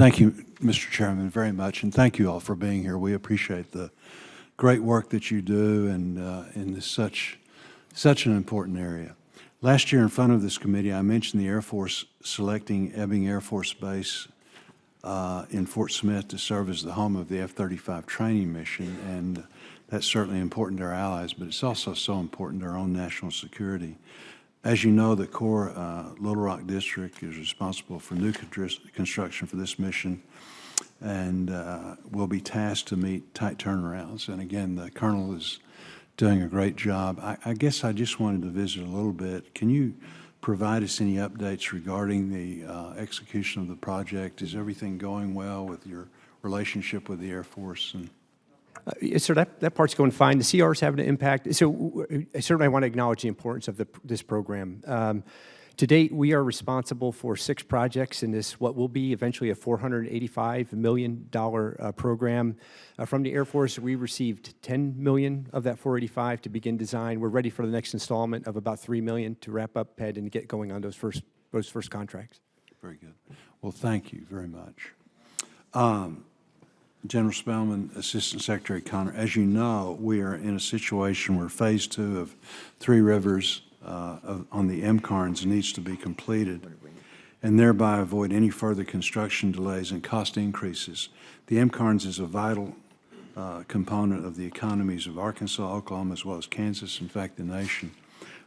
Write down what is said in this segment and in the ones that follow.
Thank you, Mr. Chairman, very much, and thank you all for being here. We appreciate the great work that you do and in this such an important area. Last year in front of this committee, I mentioned the Air Force selecting Ebbing Air Force Base in Fort Smith to serve as the home of the F-35 training mission, and that's certainly important to our allies, but it's also so important to our own national security. As you know, the Corps Little Rock District is responsible for new construction for this mission and will be tasked to meet tight turnarounds. And again, the Colonel is doing a great job. I guess I just wanted to visit a little bit. Can you provide us any updates regarding the execution of the project? Is everything going well with your relationship with the Air Force? And Yes, sir, that part's going fine. The CR is having an impact. So certainly I want to acknowledge the importance of this program. To date, we are responsible for 6 projects in this, what will be eventually a $485 million program. From the Air Force, we received $10 million of that $485 to begin design. We're ready for the next installment of about $3 million to wrap up PED and get going on those first contracts. Very good. Well, thank you very much. General Spellman, Assistant Secretary Connor, as you know, we are in a situation where Phase 2 of Three Rivers on the MCARNs needs to be completed and thereby avoid any further construction delays and cost increases. The MCARNs is a vital component of the economies of Arkansas, Oklahoma, as well as Kansas, in fact, the nation.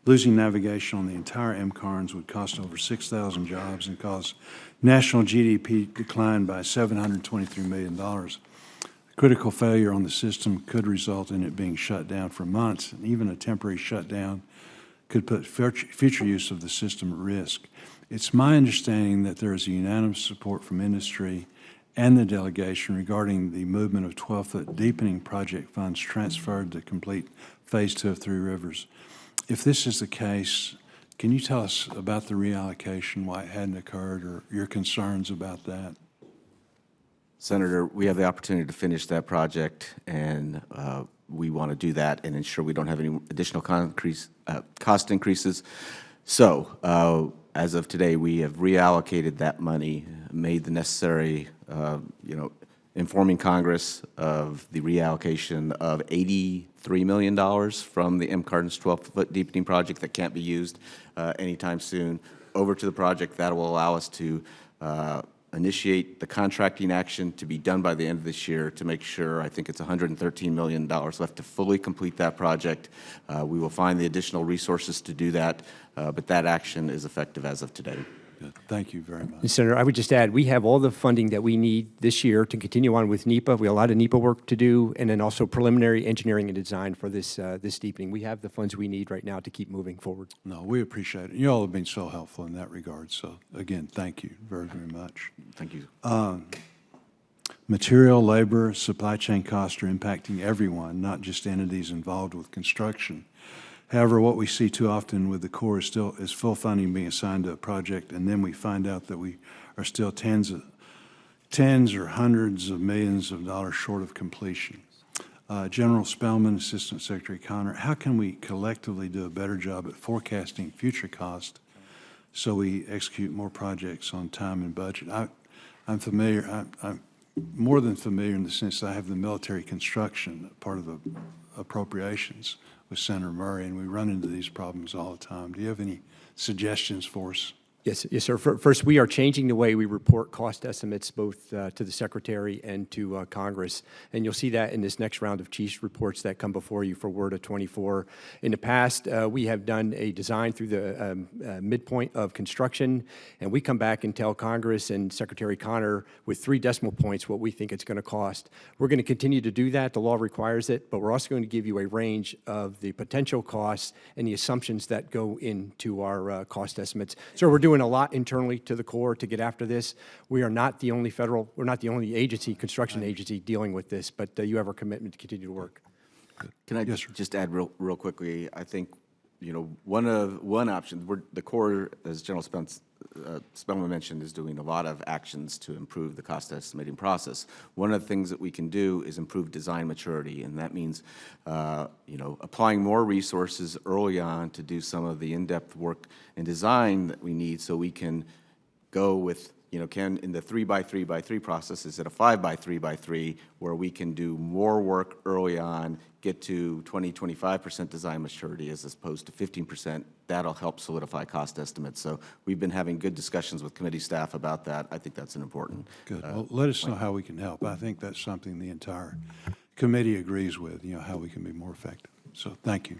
Losing navigation on the entire MCARNs would cost over 6,000 jobs and cause national GDP decline by $723 million. A critical failure on the system could result in it being shut down for months, and even a temporary shutdown could put future use of the system at risk. It's my understanding that there is a unanimous support from industry and the delegation regarding the movement of 12-foot deepening project funds transferred to complete Phase 2 of Three Rivers. If this is the case, can you tell us about the reallocation, why it hadn't occurred, or your concerns about that? Senator, we have the opportunity to finish that project, and we want to do that and ensure we don't have any additional cost increases. So, as of today, we have reallocated that money, made the necessary, informing Congress of the reallocation of $83 million from the MCARN's 12-foot deepening project that can't be used anytime soon over to the project that will allow us to initiate the contracting action to be done by the end of this year to make sure, I think it's $113 million left to fully complete that project. We will find the additional resources to do that, but that action is effective as of today. Good. Thank you very much. And Senator, I would just add, we have all the funding that we need this year to continue on with NEPA. We have a lot of NEPA work to do, and then also preliminary engineering and design for this deepening. We have the funds we need right now to keep moving forward. No, we appreciate it. You all have been so helpful in that regard. So, again, thank you very, very much. Thank you. Material, labor, supply chain costs are impacting everyone, not just entities involved with construction. However, what we see too often with the Corps is full funding being assigned to a project, and then we find out that we are still tens or hundreds of millions of dollars short of completion. General Spellman, Assistant Secretary Connor, how can we collectively do a better job at forecasting future costs so we execute more projects on time and budget? I'm familiar, I'm more than familiar in the sense that I have the military construction part of the appropriations with Senator Murray, and we run into these problems all the time. Do you have any suggestions for us? Yes, sir. First, we are changing the way we report cost estimates both to the Secretary and to Congress, and you'll see that in this next round of chiefs reports that come before you for WRDA 24. In the past, we have done a design through the midpoint of construction, and we come back and tell Congress and Secretary Connor with 3 decimal points what we think it's going to cost. We're going to continue to do that. The law requires it, but we're also going to give you a range of the potential costs and the assumptions that go into our cost estimates. So we're doing a lot internally to the Corps to get after this. We are not the only we're not the only agency, construction agency dealing with this, but you have our commitment to continue to work. Can I just add real quickly? I think, one option, the Corps, as General Spellman mentioned, is doing a lot of actions to improve the cost estimating process. One of the things that we can do is improve design maturity, and that means, applying more resources early on to do some of the in-depth work and design that we need so we can go with, can, in the 3x3x3 process, is it a 5x3x3 where we can do more work early on, get to 25% design maturity as opposed to 15%? That'll help solidify cost estimates. So we've been having good discussions with committee staff about that. I think that's an important. Good. Well, let us know how we can help. I think that's something the entire committee agrees with, how we can be more effective. So thank you.